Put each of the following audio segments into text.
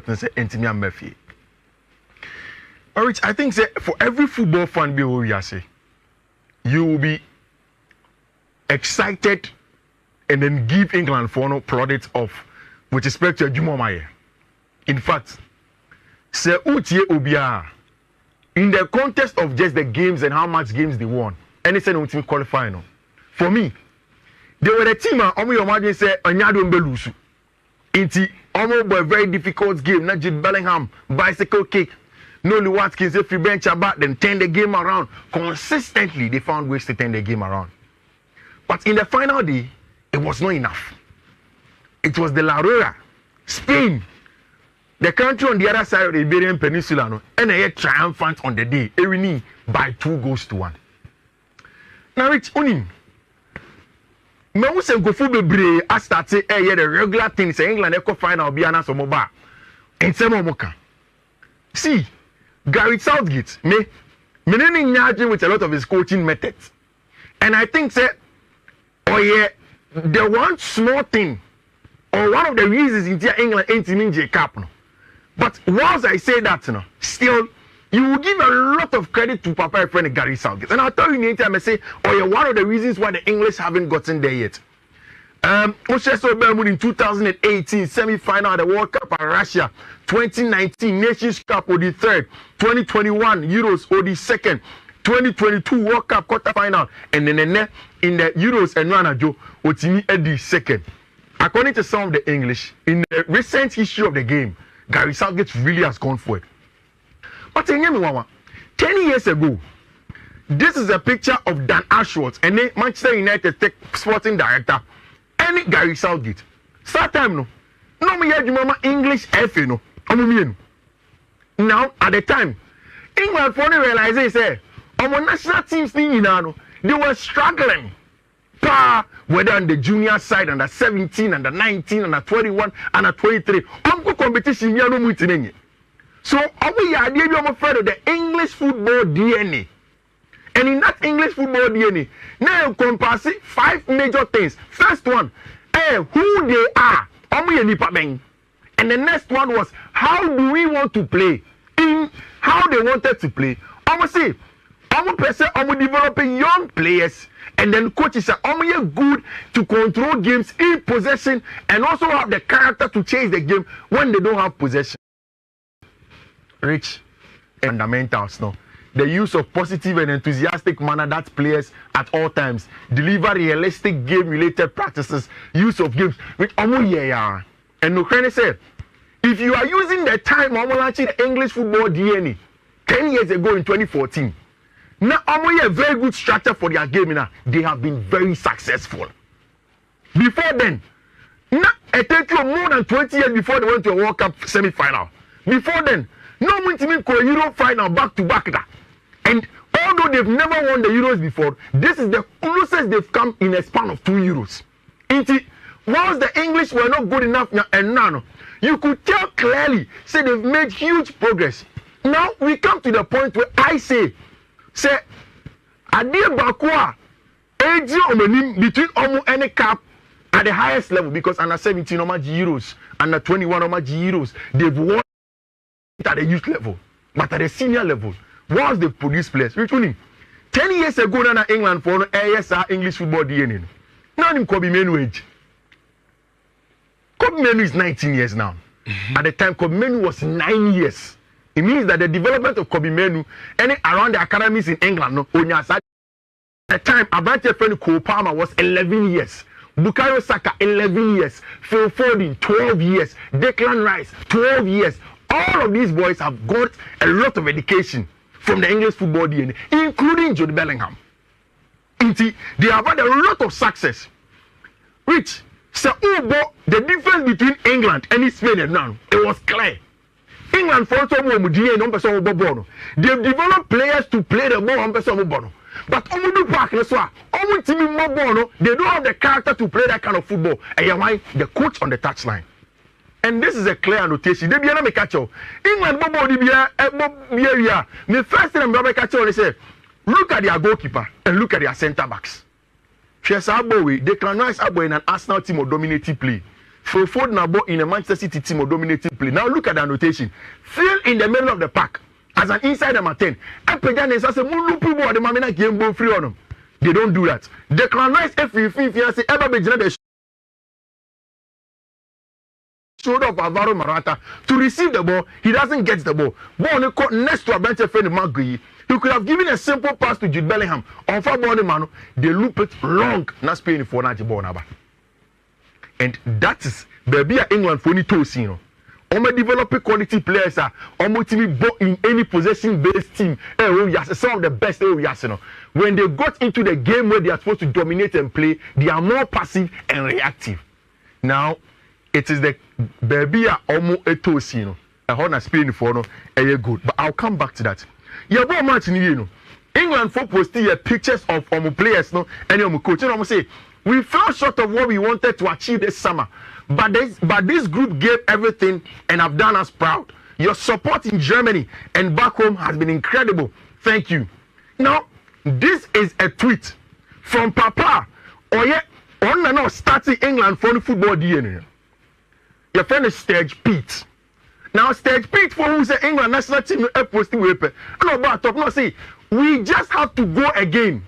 captain say Entimia Murphy. Alright, I think say for every football fan be who you say, you will be excited and then give England for no plaudits of with respect to Juma Maye. In fact, say Utie Obia in the context of just the games and how much games they won, any say ultimate qualifying. For me, they were the team and you imagine say Onyado Mbelusu. Inti almost a very difficult game, not Jude Bellingham, bicycle kick. Noli Watkins, if you bench about, then turn the game around. Consistently, they found ways to turn the game around. But in the final day, it was not enough. It was the La Roya, Spain, the country on the other side of the Iberian Peninsula, and they triumphant on the day, winning by 2-1. Now, it's only. Me who say go for bebre I start say the regular thing say England echo final be ana so mo ba. Ensem mo kan. See, Gareth Southgate, me nene nyaje with a lot of his coaching methods. And I think say the one small thing or one of the reasons in England ain't in J Cup no. But once I say that still you will give a lot of credit to Papa friend Gary Southgate. And I'll tell you anytime I say, one of the reasons why the English haven't gotten there yet. Manchester in 2018 semi-final of the World Cup at Russia, 2019 Nations Cup or the third, 2021 Euros or the second, 2022 World Cup quarter-final, and then in the Euros and Ranajo, Otimi at the second. According to some of the English, in the recent history of the game, Gary Southgate really has gone for it. But in 10 years ago, this is a picture of Dan Ashworth and then Manchester United sporting director, and Gary Southgate. Start time no me mama English FA no. Now at the time, England finally realized say, our national teams they were struggling. Whether on the junior side, under 17, under 19, under 21, under 23, competition no mutinenye. So, we are afraid of the English football DNA. And in that English football DNA, now encompassing 5 major things. First one, who they are. And the next one was, how do we want to play? In how they wanted to play. Say, developing young players. And then coaches are good to control games in possession and also have the character to change the game when they don't have possession. Rich fundamentals no. The use of positive and enthusiastic manner that players at all times deliver realistic game-related practices, use of games with and Ukraine said, if you are using the time launching the English football DNA 10 years ago in 2014, now a very good structure for their game now. They have been very successful. Before then, now it takes you more than 20 years before they went to a World Cup semi-final. Before then, no one team called Euro final back to back. And although they've never won the Euros before, this is the closest they've come in a span of 2 Euros. Whilst the English were not good enough now, and now you could tell clearly, say they've made huge progress. Now we come to the point where I say, Adi Bakwa, between Omu and a cap at the highest level because under 17 Euros, under 21 Euros, they've won at the youth level, but at the senior level, once they've produced players, which means 10 years ago, now England for ASR English football DNA. Now in Kobe Menu age. Kobe Menu is 19 years now. At the time, Kobe Menu was 9 years. It means that the development of Kobe Menu and around the academies in England, at the time, Abrante friend Cole Palmer was 11 years. Bukayo Saka, 11 years. Phil Foden, 12 years. Declan Rice, 12 years. All of these boys have got a lot of education from the English football DNA, including Jude Bellingham. They have had a lot of success. Which, the difference between England and Spain now, it was clear. England for they've developed players to play the ball on person. But they don't have the character to play that kind of football. And why the coach on the touchline. And this is a clear annotation. They be able to catch you. England, the first thing I'm going to catch you, they say, look at their goalkeeper and look at their centre backs. Declan Rice in an Arsenal team of dominating play. Forward Nabo in a Manchester City team or dominating play. Now look at the annotation. Fill in the middle of the pack as an inside number 10. They don't do that. Declan Rice Fiifi-Manfred ever be the shoulder of Alvaro Morata to receive the ball. He doesn't get the ball. Ball caught next to a bench of Magui. He could have given a simple pass to Jude Bellingham. On far ball, man, they loop it long. Not paying for Naji. And that is baby England for any toast, Omo developing quality players are omo team in any possession-based team. Some of the best. When they got into the game where they are supposed to dominate and play, they are more passive and reactive. Now, it is the baby omo etosi. I hold a spin for no, good. But I'll come back to that. Yeah, what match England for posting pictures of players and coach. Say we fell short of what we wanted to achieve this summer. But this group gave everything and have done us proud. Your support in Germany and back home has been incredible. Thank you. Now, this is a tweet from Papa. Oh yeah, on and on starting England for the football DNA. Your friend is Stage Pete. Now, Stage Pete for who's the England national team posting paper. No, but no, see, we just have to go again.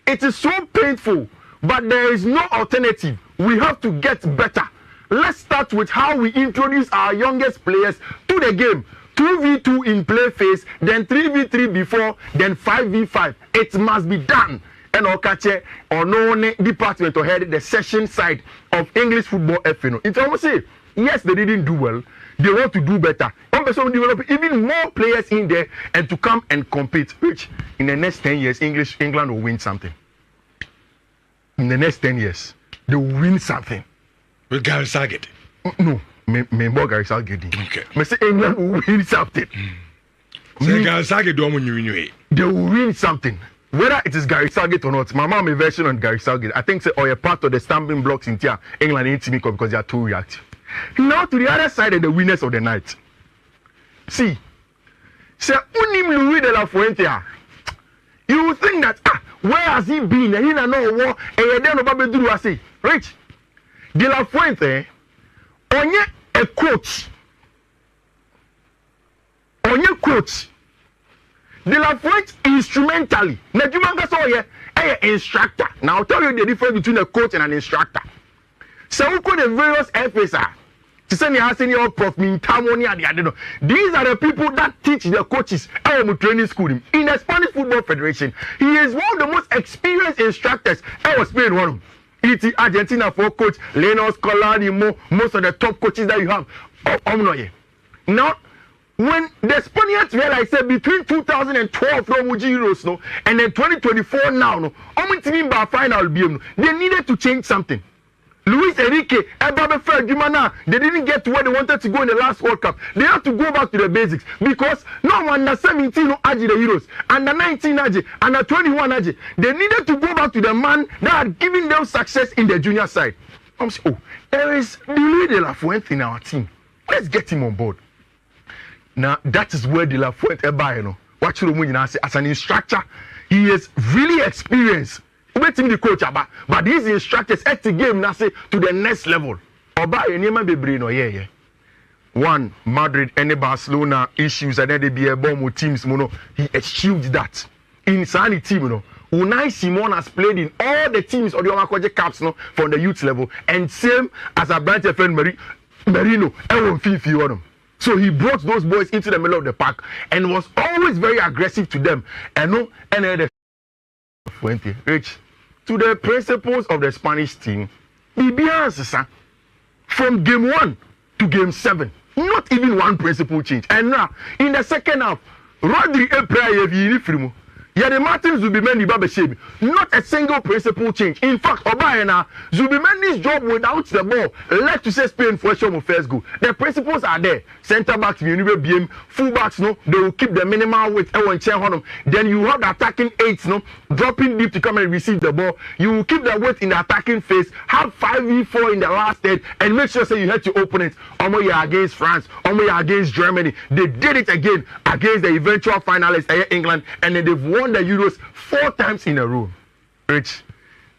It is so painful, but there is no alternative. We have to get better. Let's start with how we introduce our youngest players to the game. 2v2 in play phase, then 3v3 before, then 5v5. It must be done. And Okache or no department or head the session side of English football FNO. It's almost say, yes, they didn't do well. They want to do better. Some develop even more players in there and to come and compete. Which in the next 10 years, England will win something. In the next 10 years, they will win something. With Gary Southgate? No, me more Gary Southgate. Okay. Me say England will win something. Say Gary Southgate don't win you. They will win something. Whether it is Gary Southgate or not, my mom a version on Gary Southgate. I think say or a part of the stamping blocks in here. England ain't me because they are too reactive. Now to the other side of the winners of the night. See, say Unim Louis de la Fuente. You will think that where has he been? And he don't know what. And you don't know what do I say, Rich. De La Fuente, onye a coach. Onye coach. De La Fuente instrumentally. Na jumanga so ye instructor. Now I'll tell you the difference between a coach and an instructor. So we call the various FSR. To send your senior prof Mintamoni and the other. These are the people that teach the coaches at training school in the Spanish Football Federation. He is one of the most experienced instructors. I was playing one of them. It's Argentina for coach Leno Scolari, most of the top coaches that you have. Now, when the Spaniards realized that between 2012 from Euros and then 2024 now, final they needed to change something. Luis Enrique, they didn't get to where they wanted to go in the last World Cup. They have to go back to the basics because no under 17 Aji the Euros, under 19 Aji, under 21 Aji. They needed to go back to the man that had given them success in the junior side. I'm saying, there is Louis de la Fuente in our team. Let's get him on board. Now that is where de la Fuente what you know as an instructor, he is really experienced. Wait him the coach but these instructors at the game now say to the next level. One, Madrid and Barcelona issues and then they be a bomb with teams, he achieved that. In Sani team, Unai Simon has played in all the teams of the Omakoje Caps from the youth level, and same as a branch friend Merino, Fiifi-Manfred. So he brought those boys into the middle of the pack and was always very aggressive to them. And Rich, to the principles of the Spanish team, from game 1 to game 7, not even one principle change. And now, in the second half, Rodri the Martins Zubimendi Babeshebi, not a single principle change. In fact, Obayana, Zubimendi's job without the ball led to say Spain for sure first goal. The principles are there. Centre backs, BM, full backs, they will keep the minimal width. Then you have the attacking eights, dropping deep to come and receive the ball. You will keep the weight in the attacking phase, have 5v4 in the last third, and make sure you hit your opponents. Against France, against Germany. They did it again against the eventual finalists, England, and then they've won the Euros 4 times in a row. Rich,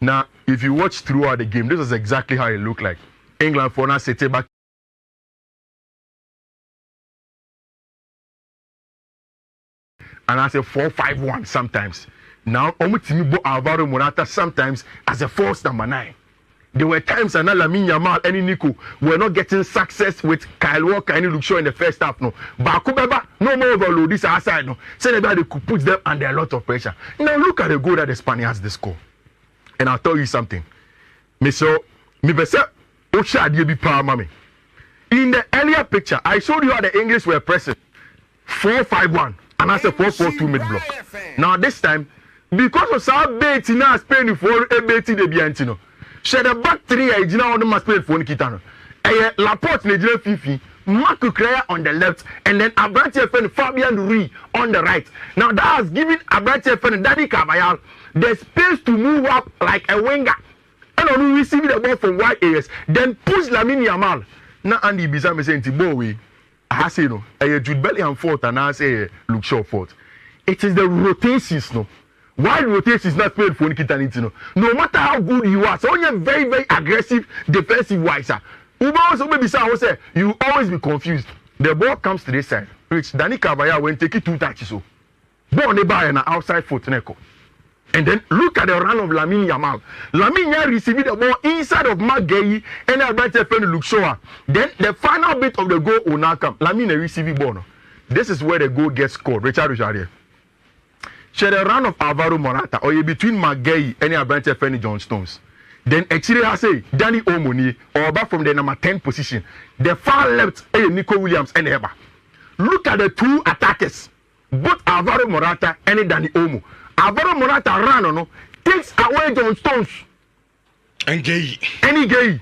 now if you watch throughout the game, this is exactly how it looked like. England for now set back. And as a 4-5-1 sometimes. Now, Omutimibo Alvaro Morata sometimes as a false number 9. There were times and Lamine Yamal and Nico were not getting success with Kyle Walker and Luke Shaw in the first half. No, Bakubeba, no more overload this outside. No, so they could put them under a lot of pressure. Now look at the goal that the Spaniards they score. And I'll tell you something. In the earlier picture, I showed you how the English were pressing 4-5-1 and that's a 4-4-2 mid block. Now this time, because of Southgate now Spain for a bit the Biantino. She the back three I now on the Spain for Nikitano. Laporte Nigeria Fifi, Marco Crea on the left, and then Abrante and Fabian Rui on the right. Now that has given Abrante and Daddy Carvajal the space to move up like a winger. And on receiving the ball from wide areas, then push Lamine Yamal. Now Andy Bizarre saying to Bowie, I say no, Jude Bellingham fault and I say Luke Shaw fault. It is the rotations, no. Wide rotation is not paid for Nikita. No matter how good you are, so when you're very, very aggressive, defensive wise, you always be confused. The ball comes to this side, which Danny Carvajal when take it 2 touches. So, ball nearby and outside foot, Neko. And then look at the run of Lamine Yamal. Lamine Yamal received the ball inside of Mark Gay and Alberto Fernando Luke Shaw. Then the final bit of the goal will now come. Lamine receiving ball. No. This is where the goal gets scored. Richard. Share the run of Alvaro Morata or between Magay and Alberto Fernando John Stones. Then actually I say Danny Omoni or back from the number 10 position. The far left Nico Williams and Eba. Look at the 2 attackers. Both Alvaro Morata and Danny Omo. Alvaro Morata ran no takes away John Stones and Gay. Any Gay.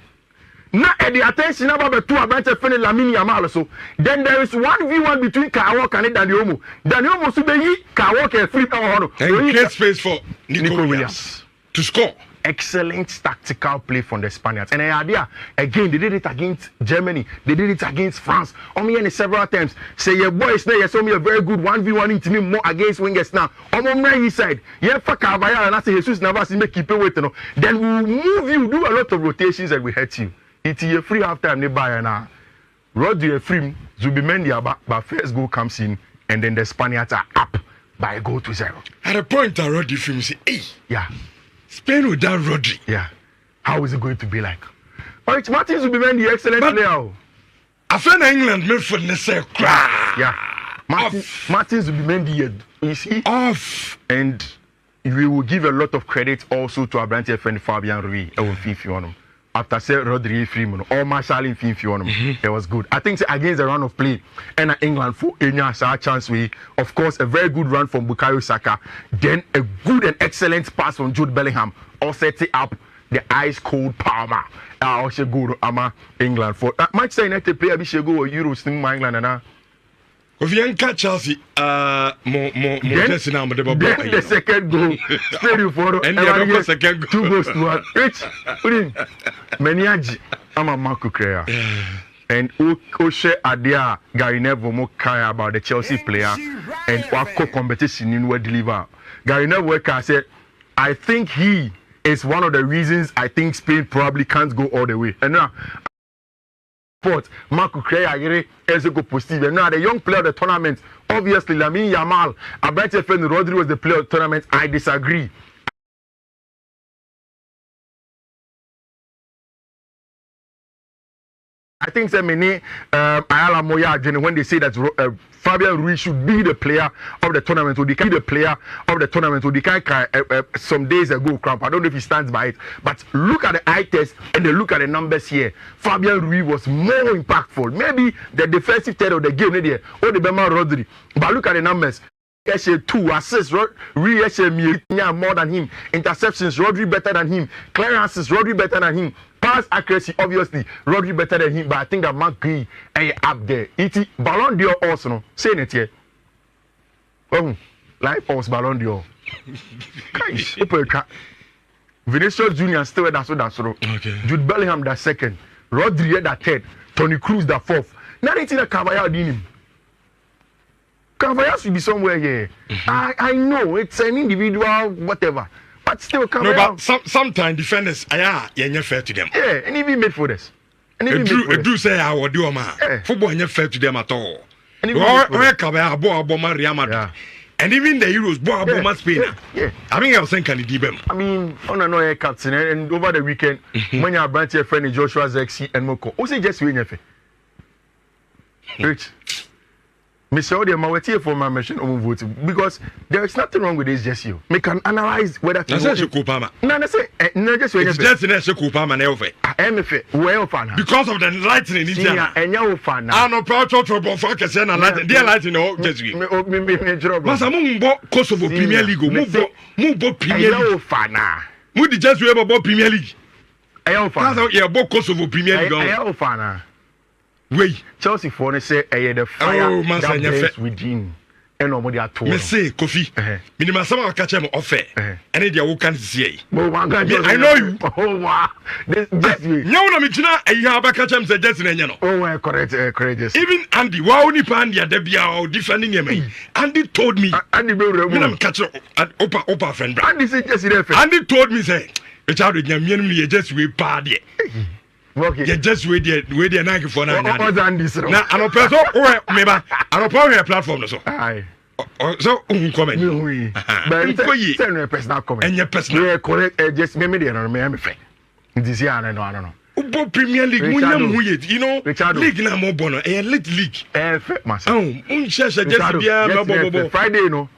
Now at the attention about the 2 Abrante Fene Lamine Yamal so. Then there is 1v1 between Kyle Walker and Danny Omo. Danny Omo subeyi Kyle Walker flip on. And create space for Nico Williams to score. Excellent tactical play from the Spaniards. And idea again, they did it against Germany, they did it against France. Omi several times. Say your boys now, you saw me a very good 1v1 into me more against wingers now. On my side, yeah, for Carvajal and I say Jesus Navas make keep it waiting. Then we'll move you, do a lot of rotations and we hurt you. It's a free halftime nearby now. Rodri free, Zubimendi but first goal comes in and then the Spaniards are up by a goal to 0. At a point, I Rodri film say, hey, yeah. Spain without Rodri. Yeah. How is it going to be like? Oh, it's Martins will be the excellent player. I found England midfield and say, yeah. Martins will be the you see? Off. And we will give a lot of credit also to our branch friend Fabian Rui or Fiifi-Manfred. After say Rodri Freeman or Marshall in Fiifi-Manfred, it was good. I think against the run of play and England for Enya chance we, of course, a very good run from Bukayo Saka, then a good and excellent pass from Jude Bellingham, all setting up the ice cold Palmer. Also good England for Manchester United player we should go Euro sting England and if you catch Chelsea, more just now, but the second goal, steady for and the second goal. 2 goals to 1. Rich, Meniaji, I'm a Marco Crea. And Oshe Adia, Gary Neville, more care about the Chelsea player and what competition in what deliver. Gary Neville said, I think he is one of the reasons I think Spain probably can't go all the way. And now, Marco Crea is a good positive. Now the young player of the tournament, obviously Lamine Yamal, Abrante Fene Rodri was the player of the tournament. I disagree. I think Ayala Moya when they say that Fabian Ruiz should be the player of the tournament, or the player of the tournament, or the some days ago, crap. I don't know if he stands by it, but look at the eye test and then look at the numbers here. Fabian Ruiz was more impactful. Maybe the defensive third of the game, or the Bema Rodri. But look at the numbers. 2 assists, Ruiz more than him. Interceptions, Rodri better than him. Clearances, Rodri better than him. Pass accuracy, obviously, Rodri better than him. But I think that Mark Gay up there. It Ballon d'Or also, no? Saying it here. Oh, life force Ballon d'Or. Vinicius Junior still that's so. Okay. Jude Bellingham that second. Rodri that third. Tony Cruz that fourth. Now they think that Carvajal did him. Carvajal should be somewhere here. I know it's an individual, whatever. But still, Carvajal. No, but sometimes defenders, yeah, fair to them. Yeah, and even made for this. do say I would do ma. Football ain't fair to them at all. Or Cabra, Boa, Real Madrid. And even the Euros, Boa, Spain. I mean, I was saying, can you them? I mean, on another captain, and over the weekend, when you are branch your friend Joshua Zexi and Moko, who say just win your Rich. Mr. Ode, my wait here for my machine on voting because there is nothing wrong with this. Just you. We can analyze whether. No, say Kupama. No, say no. Just wait. It's just in Kupama neofe. MF, well fan. Because of the lightning in India. And you fan. I know proud to focus on light. Dear lighting, oh, just you. Masamumbo Kosovo Premier League. Move Premier League. Fana. Move the just about Premier League. Ayo fan. That's how you Kosovo Premier League. Ayo fana. Wait, Chelsea for say the fire that blaze within. And nobody at all. Me say, Kofi. Minimum some catch him offer. And they are can see. I know you. Oh wow. This way. No, no, Michina. I have a catch him say just in no. Oh, correct, courageous. Even Andy, wow, ni Pandia, Debia, defending him. Andy told me. Andy, me catch Opa friend. Andy said just Andy told me say, "Richard, you just we party." Okay. You just wait there now for now. Now, I don't person or maybe I don't probably a platform so. Aye. So comment. But send a personal comment. And your personal. Yeah, correct. Just me there me am friend. This year I know. Ubo Premier League you know. League na mo bono. League. Myself. Just Friday no.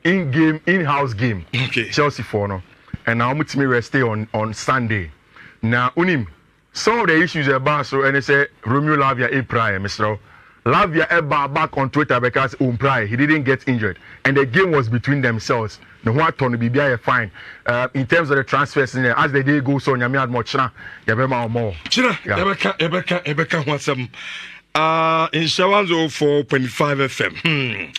In-game, in-house game. Okay. Chelsea for no. And now me rest on Sunday. Now, some of the issues about so and they say Romeo Lavia a prior, Mr. Lavia back on Twitter because he didn't get injured, and the game was between themselves. The what on be a fine in terms of the transfers in there as the day goes on. Yami had much na yabema more. China, Ebeka, what's in Shawanzo 4.5 FM.